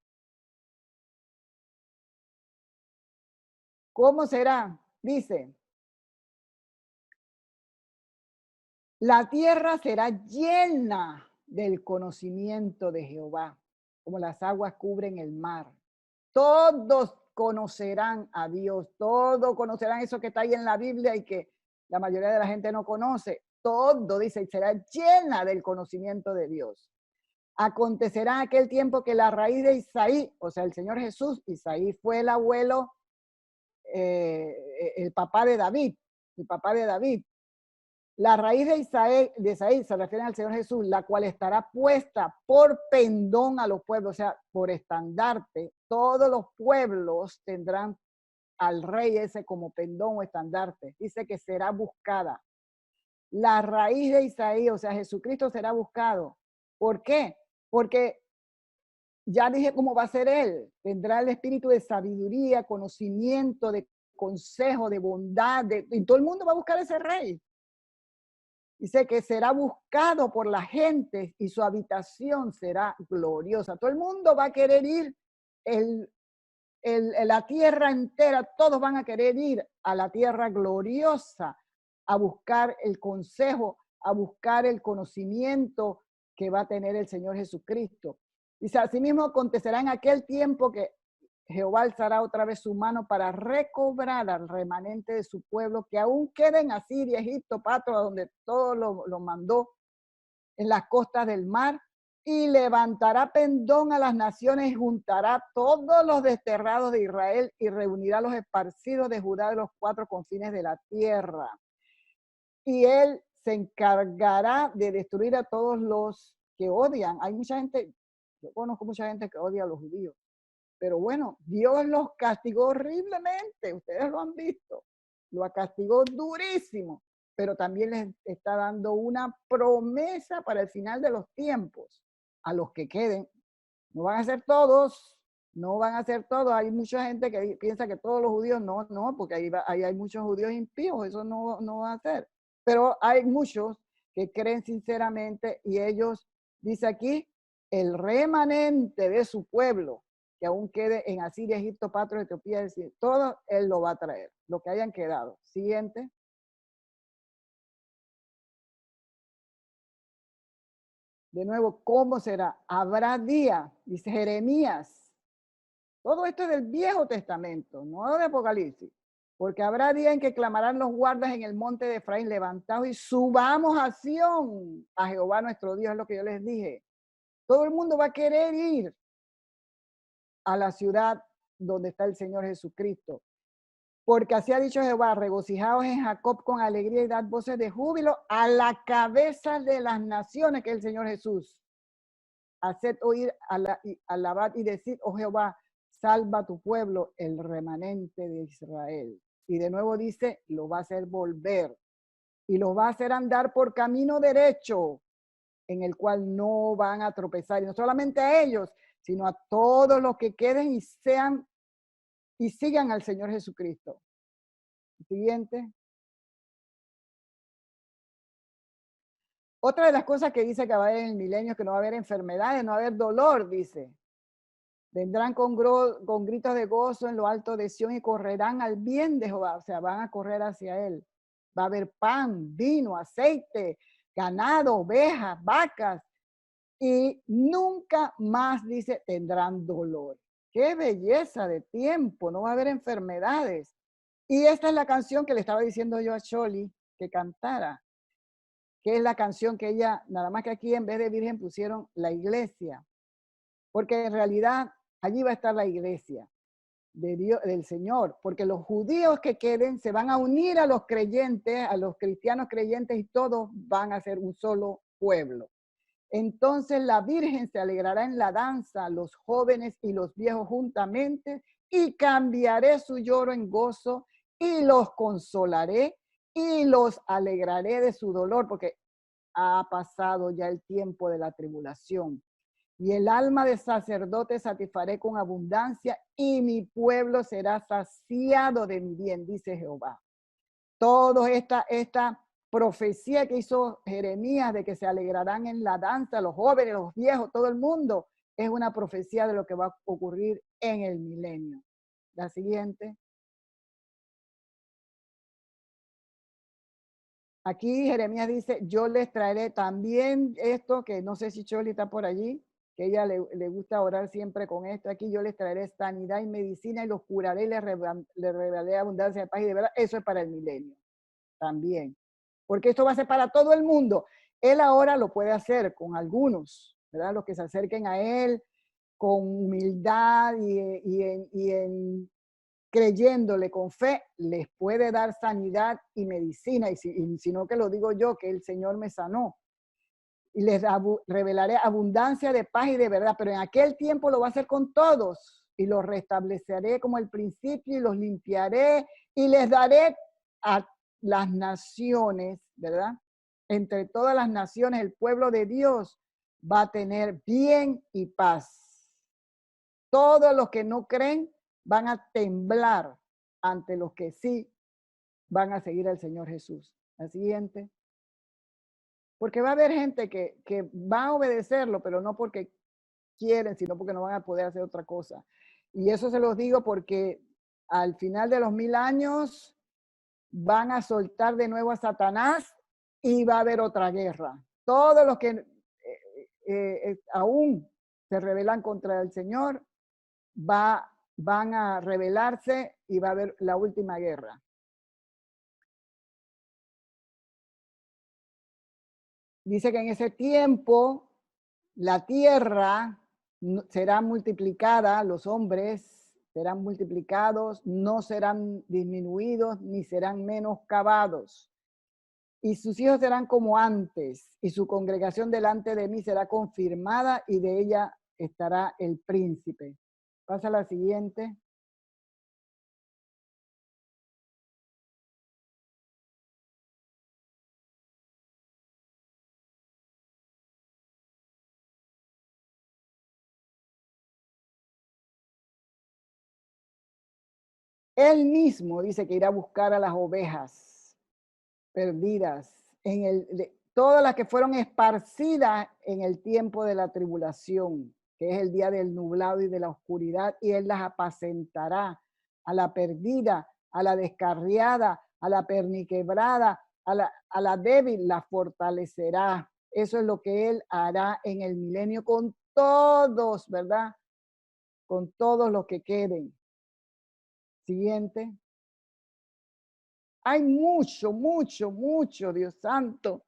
¿Cómo será? Dice, la tierra será llena del conocimiento de Jehová, como las aguas cubren el mar. Todos conocerán a Dios, todos conocerán eso que está ahí en la Biblia y que la mayoría de la gente no conoce. Todo, dice, será llena del conocimiento de Dios. Acontecerá aquel tiempo que la raíz de Isaí, o sea, el Señor Jesús, Isaí fue el abuelo, el papá de David, La raíz de Isaí se refiere al Señor Jesús, la cual estará puesta por pendón a los pueblos, o sea, por estandarte. Todos los pueblos tendrán al rey ese como pendón o estandarte. Dice que será buscada. La raíz de Isaí, o sea, Jesucristo será buscado. ¿Por qué? Porque ya dije cómo va a ser él. Tendrá el espíritu de sabiduría, conocimiento, de consejo, de bondad. Y todo el mundo va a buscar a ese rey. Dice que será buscado por la gente y su habitación será gloriosa. Todo el mundo va a querer ir, la tierra entera, todos van a querer ir a la tierra gloriosa a buscar el consejo, a buscar el conocimiento que va a tener el Señor Jesucristo. Dice, asimismo acontecerá en aquel tiempo que Jehová alzará otra vez su mano para recobrar al remanente de su pueblo que aún queda en Asiria, Egipto, Patro, donde todo lo mandó en las costas del mar, y levantará pendón a las naciones y juntará todos los desterrados de Israel y reunirá a los esparcidos de Judá de los 4 confines de la tierra. Y él se encargará de destruir a todos los que odian. Hay mucha gente, yo conozco mucha gente que odia a los judíos. Pero bueno, Dios los castigó horriblemente, ustedes lo han visto, lo castigó durísimo, pero también les está dando una promesa para el final de los tiempos, a los que queden. No van a ser todos, no van a ser todos. Hay mucha gente que piensa que todos los judíos, no, porque ahí hay muchos judíos impíos, eso no va a ser. Pero hay muchos que creen sinceramente y ellos, dice aquí, el remanente de su pueblo, que aún quede en Asiria, Egipto, Patro, Etiopía, es decir, todo él lo va a traer, lo que hayan quedado. Siguiente. De nuevo, ¿cómo será? Habrá día, dice Jeremías. Todo esto es del Viejo Testamento, no de Apocalipsis. Porque habrá día en que clamarán los guardas en el monte de Efraín, levantados y subamos a Sión, a Jehová nuestro Dios, es lo que yo les dije. Todo el mundo va a querer ir a la ciudad donde está el Señor Jesucristo. Porque así ha dicho Jehová, regocijaos en Jacob con alegría y dad voces de júbilo a la cabeza de las naciones, que es el Señor Jesús. Haced oír, alabad y decid, oh Jehová, salva a tu pueblo, el remanente de Israel. Y de nuevo dice, lo va a hacer volver y lo va a hacer andar por camino derecho, en el cual no van a tropezar. Y no solamente a ellos, sino a todos los que queden y sean y sigan al Señor Jesucristo. Siguiente. Otra de las cosas que dice que va a haber en el milenio es que no va a haber enfermedades, no va a haber dolor, dice. Vendrán con gritos de gozo en lo alto de Sión y correrán al bien de Jehová, o sea, van a correr hacia él. Va a haber pan, vino, aceite, ganado, ovejas, vacas, y nunca más, dice, tendrán dolor. ¡Qué belleza de tiempo! No va a haber enfermedades. Y esta es la canción que le estaba diciendo yo a Choli que cantara, que es la canción que ella, nada más que aquí en vez de virgen pusieron la iglesia, porque en realidad allí va a estar la iglesia de Dios, del Señor, porque los judíos que queden se van a unir a los creyentes, a los cristianos creyentes, y todos van a ser un solo pueblo. Entonces la Virgen se alegrará en la danza, los jóvenes y los viejos juntamente, y cambiaré su lloro en gozo, y los consolaré, y los alegraré de su dolor, porque ha pasado ya el tiempo de la tribulación. Y el alma de sacerdote satisfaré con abundancia, y mi pueblo será saciado de mi bien, dice Jehová. Toda esta profecía que hizo Jeremías de que se alegrarán en la danza los jóvenes, los viejos, todo el mundo, es una profecía de lo que va a ocurrir en el milenio. La siguiente. Aquí Jeremías dice, yo les traeré también esto, que no sé si Choli está por allí, que ella le gusta orar siempre con esto. Aquí yo les traeré sanidad y medicina y los curaré y les revelaré abundancia de paz y de verdad. Eso es para el milenio también. Porque esto va a ser para todo el mundo. Él ahora lo puede hacer con algunos, ¿verdad? Los que se acerquen a él con humildad y en creyéndole con fe, les puede dar sanidad y medicina, y si no que lo digo yo, que el Señor me sanó. Y les revelaré abundancia de paz y de verdad, pero en aquel tiempo lo va a hacer con todos, y los restableceré como el principio, y los limpiaré, y les daré a las naciones, ¿verdad? Entre todas las naciones, el pueblo de Dios va a tener bien y paz. Todos los que no creen van a temblar ante los que sí van a seguir al Señor Jesús. La siguiente. Porque va a haber gente que va a obedecerlo, pero no porque quieren, sino porque no van a poder hacer otra cosa. Y eso se los digo porque al final de los 1000 años van a soltar de nuevo a Satanás y va a haber otra guerra. Todos los que aún se rebelan contra el Señor van a rebelarse y va a haber la última guerra. Dice que en ese tiempo la tierra será multiplicada, los hombres serán multiplicados, no serán disminuidos ni serán menoscabados. Y sus hijos serán como antes, y su congregación delante de mí será confirmada, y de ella estará el príncipe. Pasa a la siguiente. Él mismo dice que irá a buscar a las ovejas perdidas, todas las que fueron esparcidas en el tiempo de la tribulación, que es el día del nublado y de la oscuridad, y él las apacentará, a la perdida, a la descarriada, a la perniquebrada, a la débil la fortalecerá. Eso es lo que él hará en el milenio con todos, ¿verdad? Con todos los que queden. Siguiente. Hay mucho, mucho, mucho, Dios santo,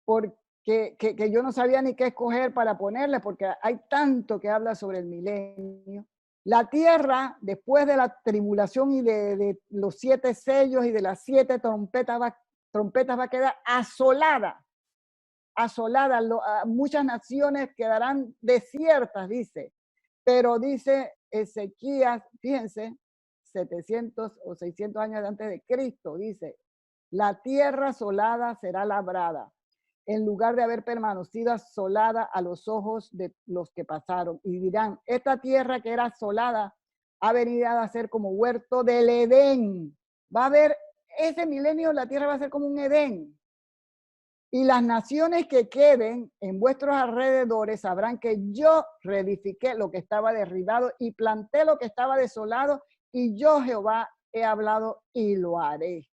porque que yo no sabía ni qué escoger para ponerle, porque hay tanto que habla sobre el milenio. La tierra, después de la tribulación y de los 7 sellos y de las 7 trompetas va a quedar asolada. Asolada. Muchas naciones quedarán desiertas, dice. Pero dice Ezequías, fíjense, 700 o 600 años antes de Cristo, dice, la tierra asolada será labrada, en lugar de haber permanecido asolada a los ojos de los que pasaron. Y dirán, esta tierra que era asolada ha venido a ser como huerto del Edén. Va a haber, ese milenio la tierra va a ser como un Edén. Y las naciones que queden en vuestros alrededores sabrán que yo reedifiqué lo que estaba derribado y planté lo que estaba desolado, y yo Jehová he hablado y lo haré.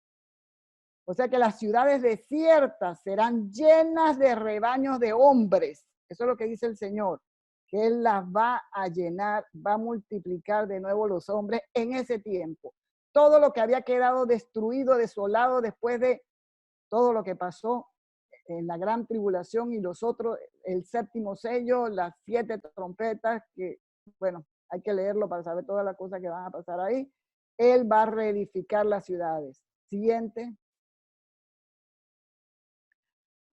O sea que las ciudades desiertas serán llenas de rebaños de hombres. Eso es lo que dice el Señor, que Él las va a llenar, va a multiplicar de nuevo los hombres en ese tiempo. Todo lo que había quedado destruido, desolado después de todo lo que pasó en la gran tribulación y los otros, el 7º sello, las 7 trompetas, que bueno, hay que leerlo para saber todas las cosas que van a pasar ahí. Él va a reedificar las ciudades. Siguiente.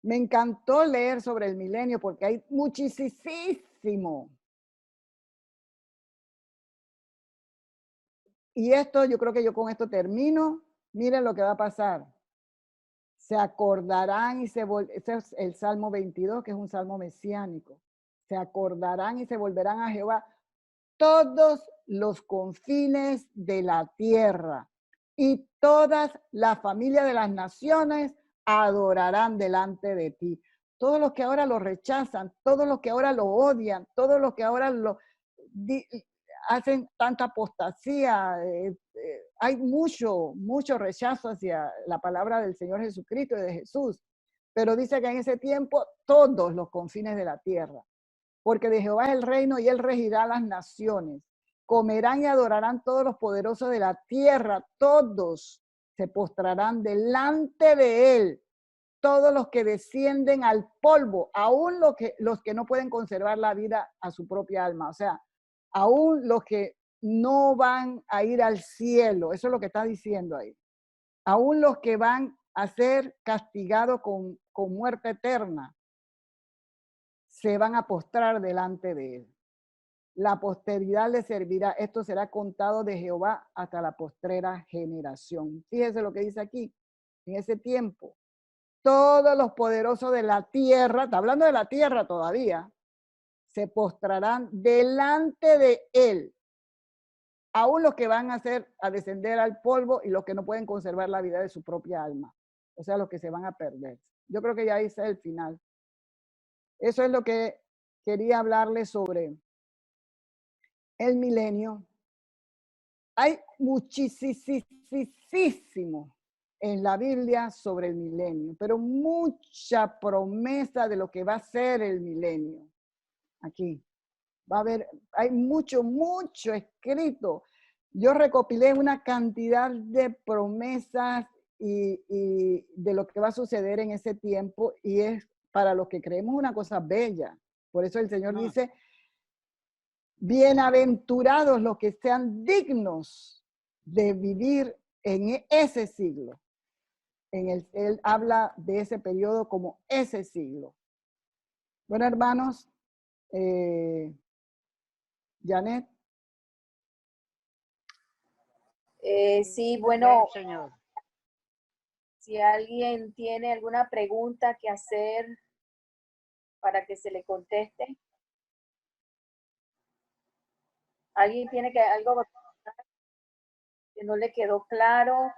Me encantó leer sobre el milenio porque hay muchísimo. Y esto, yo creo que yo con esto termino. Miren lo que va a pasar. Se acordarán y ese es el Salmo 22, que es un salmo mesiánico. Se acordarán y se volverán a Jehová todos los confines de la tierra, y todas las familias de las naciones adorarán delante de ti. Todos los que ahora lo rechazan, todos los que ahora lo odian, todos los que ahora hacen tanta apostasía, hay mucho rechazo hacia la palabra del Señor Jesucristo y de Jesús. Pero dice que en ese tiempo todos los confines de la tierra, porque de Jehová es el reino y él regirá las naciones. Comerán y adorarán todos los poderosos de la tierra, todos se postrarán delante de él, todos los que descienden al polvo, aún los que no pueden conservar la vida a su propia alma, o sea, aún los que no van a ir al cielo, eso es lo que está diciendo ahí, aún los que van a ser castigados con muerte eterna, se van a postrar delante de él. La posteridad le servirá. Esto será contado de Jehová hasta la postrera generación. Fíjese lo que dice aquí. En ese tiempo, todos los poderosos de la tierra, está hablando de la tierra todavía, se postrarán delante de él. Aún los que van a descender al polvo y los que no pueden conservar la vida de su propia alma. O sea, los que se van a perder. Yo creo que ya hice el final. Eso es lo que quería hablarles sobre el milenio. Hay muchísimo en la Biblia sobre el milenio, pero mucha promesa de lo que va a ser el milenio. Aquí va a haber, hay mucho escrito. Yo recopilé una cantidad de promesas y de lo que va a suceder en ese tiempo, y es para los que creemos una cosa bella. Por eso el Señor dice, bienaventurados los que sean dignos de vivir en ese siglo. Él habla de ese periodo como ese siglo. Bueno, hermanos, Janet. Sí, bueno, si alguien tiene alguna pregunta que hacer para que se le conteste. ¿Alguien tiene algo que no le quedó claro?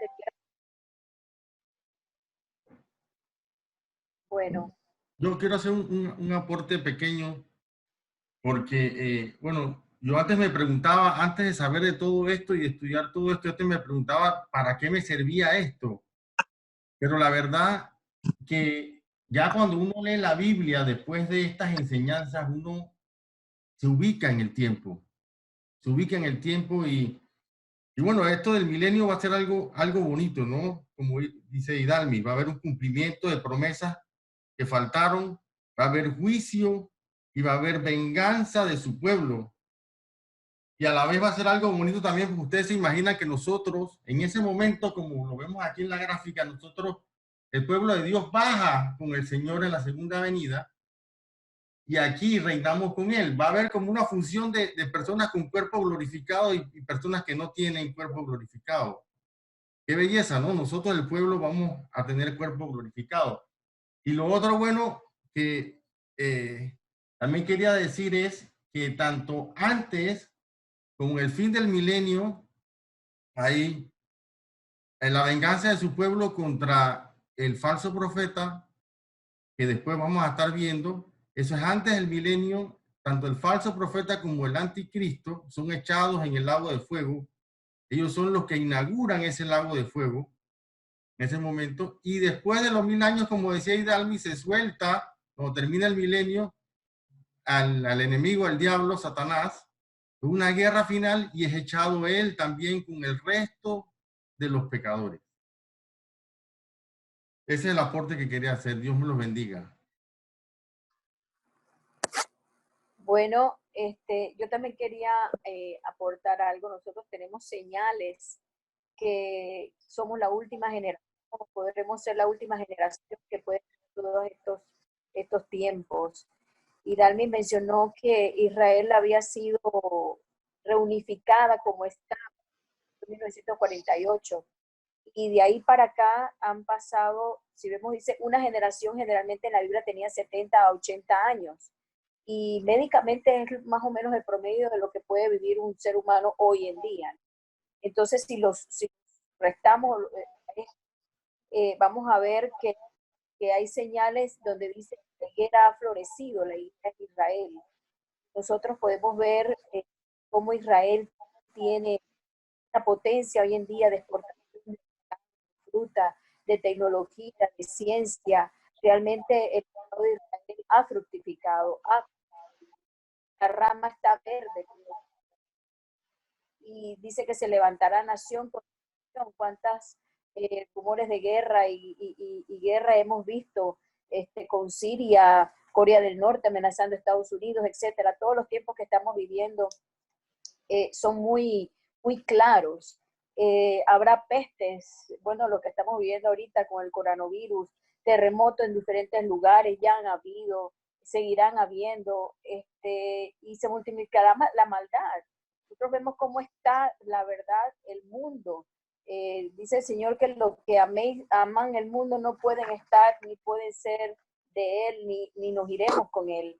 Bueno. Yo quiero hacer un aporte pequeño porque, bueno, yo antes me preguntaba, antes de saber de todo esto y de estudiar todo esto, antes me preguntaba para qué me servía esto. Pero la verdad que ya cuando uno lee la Biblia, después de estas enseñanzas, uno se ubica en el tiempo. Se ubica en el tiempo y bueno, esto del milenio va a ser algo bonito, ¿no? Como dice Hidalmi, va a haber un cumplimiento de promesas que faltaron, va a haber juicio y va a haber venganza de su pueblo. Y a la vez va a ser algo bonito también, porque ustedes se imaginan que nosotros, en ese momento, como lo vemos aquí en la gráfica, nosotros, el pueblo de Dios baja con el Señor en la segunda venida y aquí reinamos con Él. Va a haber como una función de personas con cuerpo glorificado y personas que no tienen cuerpo glorificado. Qué belleza, ¿no? Nosotros, el pueblo, vamos a tener cuerpo glorificado. Y lo otro bueno que también quería decir es que tanto antes como en el fin del milenio hay la venganza de su pueblo contra el falso profeta, que después vamos a estar viendo. Eso es antes del milenio. Tanto el falso profeta como el anticristo son echados en el lago de fuego. Ellos son los que inauguran ese lago de fuego en ese momento, y después de los 1000 años, como decía Hidalmi, se suelta, cuando termina el milenio, al enemigo, al diablo, Satanás, una guerra final, y es echado él también con el resto de los pecadores. Ese es el aporte que quería hacer. Dios me los bendiga. Bueno, yo también quería aportar algo. Nosotros tenemos señales que somos la última generación, podremos ser la última generación que puede tener todos estos tiempos. Y Dalmi mencionó que Israel había sido reunificada como está en 1948. Y de ahí para acá han pasado, si vemos, dice, una generación generalmente en la Biblia tenía 70 a 80 años. Y médicamente es más o menos el promedio de lo que puede vivir un ser humano hoy en día. Entonces, si restamos, vamos a ver que hay señales donde dice que la higuera ha florecido, la higuera de Israel. Nosotros podemos ver cómo Israel tiene una potencia hoy en día de exportación de fruta, de tecnología, de ciencia. Realmente el Estado de Israel ha fructificado, la rama está verde. Y dice que se levantará nación con nación. ¿Cuántas rumores de guerra y guerra hemos visto con Siria, Corea del Norte amenazando a Estados Unidos, etcétera? Todos los tiempos que estamos viviendo son muy, muy claros. Habrá pestes, bueno, lo que estamos viviendo ahorita con el coronavirus, terremotos en diferentes lugares, ya han habido, seguirán habiendo, y se multiplicará la maldad. Nosotros vemos cómo está, la verdad, el mundo. Dice el Señor que los que aman el mundo no pueden estar, ni pueden ser de Él, ni nos iremos con Él.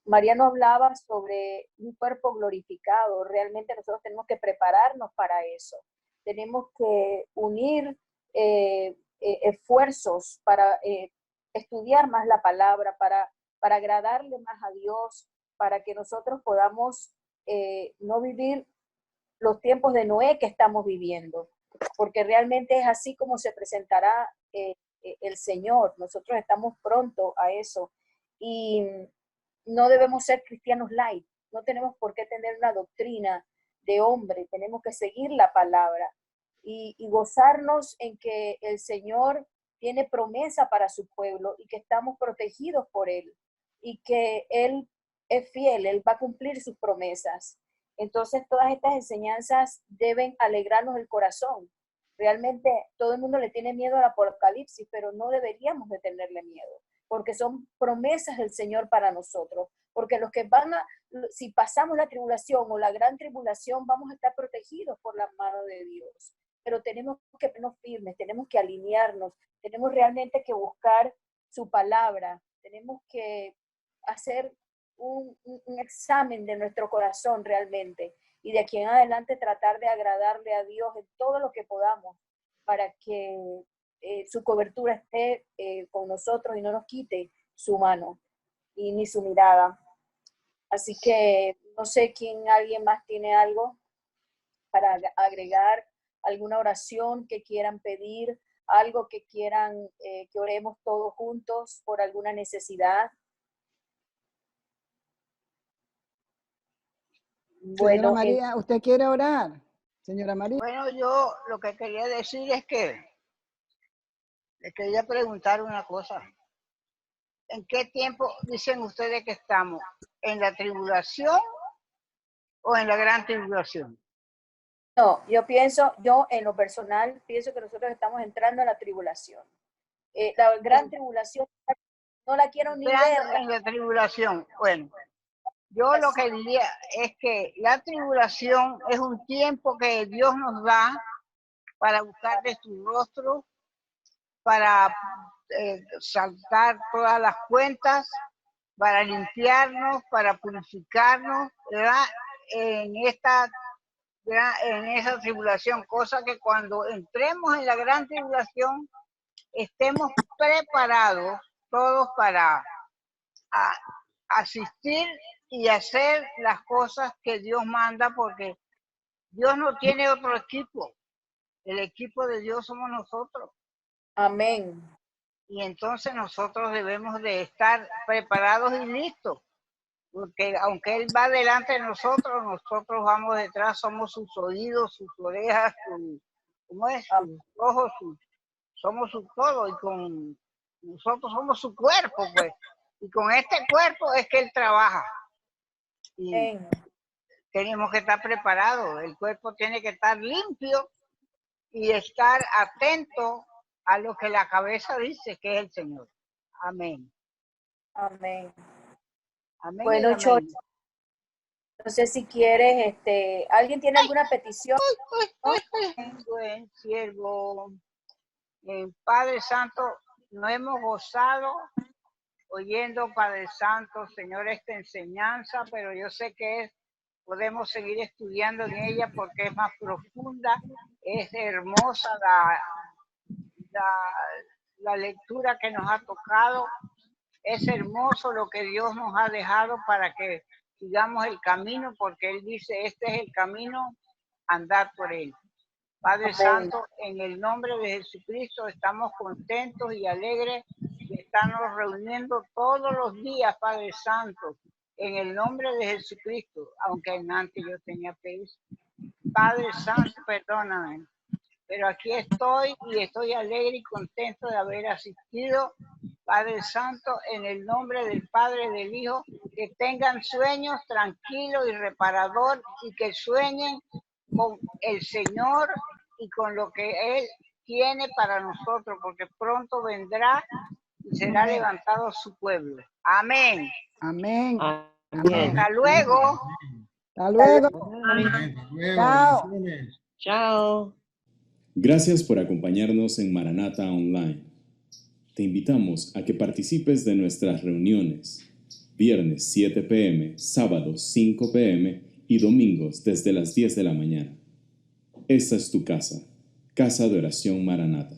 Mariano hablaba sobre un cuerpo glorificado. Realmente nosotros tenemos que prepararnos para eso. Tenemos que unir esfuerzos para estudiar más la palabra, para agradarle más a Dios, para que nosotros podamos no vivir los tiempos de Noé que estamos viviendo, porque realmente es así como se presentará el Señor. Nosotros estamos pronto a eso y no debemos ser cristianos light, no tenemos por qué tener una doctrina de hombre, tenemos que seguir la palabra y gozarnos en que el Señor tiene promesa para su pueblo y que estamos protegidos por Él y que Él es fiel, Él va a cumplir sus promesas. Entonces todas estas enseñanzas deben alegrarnos el corazón. Realmente todo el mundo le tiene miedo al apocalipsis, pero no deberíamos de tenerle miedo, porque son promesas del Señor para nosotros. Porque los que si pasamos la tribulación o la gran tribulación, vamos a estar protegidos por la mano de Dios. Pero tenemos que ponernos firmes, tenemos que alinearnos, tenemos realmente que buscar su palabra, tenemos que hacer un examen de nuestro corazón realmente y de aquí en adelante tratar de agradarle a Dios en todo lo que podamos para que su cobertura esté con nosotros y no nos quite su mano y ni su mirada. Así que no sé alguien más tiene algo para agregar, alguna oración que quieran pedir, algo que quieran que oremos todos juntos por alguna necesidad. Señora María, ¿usted quiere orar? Señora María. Bueno, yo lo que quería decir es que le quería preguntar una cosa. ¿En qué tiempo dicen ustedes que estamos? ¿En la tribulación o en la gran tribulación? No, yo en lo personal pienso que nosotros estamos entrando en la tribulación. La gran tribulación no la quiero ni ver. En la tribulación, bueno. Yo lo que diría es que la tribulación es un tiempo que Dios nos da para buscar de su rostro, para saltar todas las cuentas, para limpiarnos, para purificarnos, ¿verdad? En esa tribulación, cosa que cuando entremos en la gran tribulación estemos preparados todos para asistir y hacer las cosas que Dios manda, porque Dios no tiene otro equipo. El equipo de Dios somos nosotros. Amén. Y entonces nosotros debemos de estar preparados y listos, porque aunque Él va delante de nosotros, nosotros vamos detrás, somos sus oídos, sus orejas, sus ojos, somos su todo, y nosotros somos su cuerpo, pues. Y con este cuerpo es que Él trabaja. Y tenemos que estar preparados, el cuerpo tiene que estar limpio y estar atento a lo que la cabeza dice, que es el Señor. Amén. Amén. Amén. Bueno, Chocho, no sé si quieres, ¿alguien tiene alguna petición? Buen siervo, Padre Santo, nos hemos gozado oyendo, Padre Santo, Señor, esta enseñanza, pero yo sé que es podemos seguir estudiando en ella porque es más profunda, es hermosa la lectura que nos ha tocado, es hermoso lo que Dios nos ha dejado para que sigamos el camino, porque Él dice, este es el camino, andar por él. Padre Santo, en el nombre de Jesucristo estamos contentos y alegres de estarnos reuniendo todos los días, Padre Santo, en el nombre de Jesucristo, aunque antes yo tenía peso. Padre Santo, perdóname, pero aquí estoy y estoy alegre y contento de haber asistido. Padre Santo, en el nombre del Padre y del Hijo, que tengan sueños tranquilos y reparador y que sueñen con el Señor y con lo que Él tiene para nosotros, porque pronto vendrá y será levantado su pueblo. Amén. Amén. Amén. Hasta luego. Hasta luego. Chao. Chao. Gracias por acompañarnos en Maranata Online. Te invitamos a que participes de nuestras reuniones, viernes 7 p.m., sábados 5 p.m. y domingos desde las 10 de la mañana. Esta es tu casa, Casa de Oración Maranata.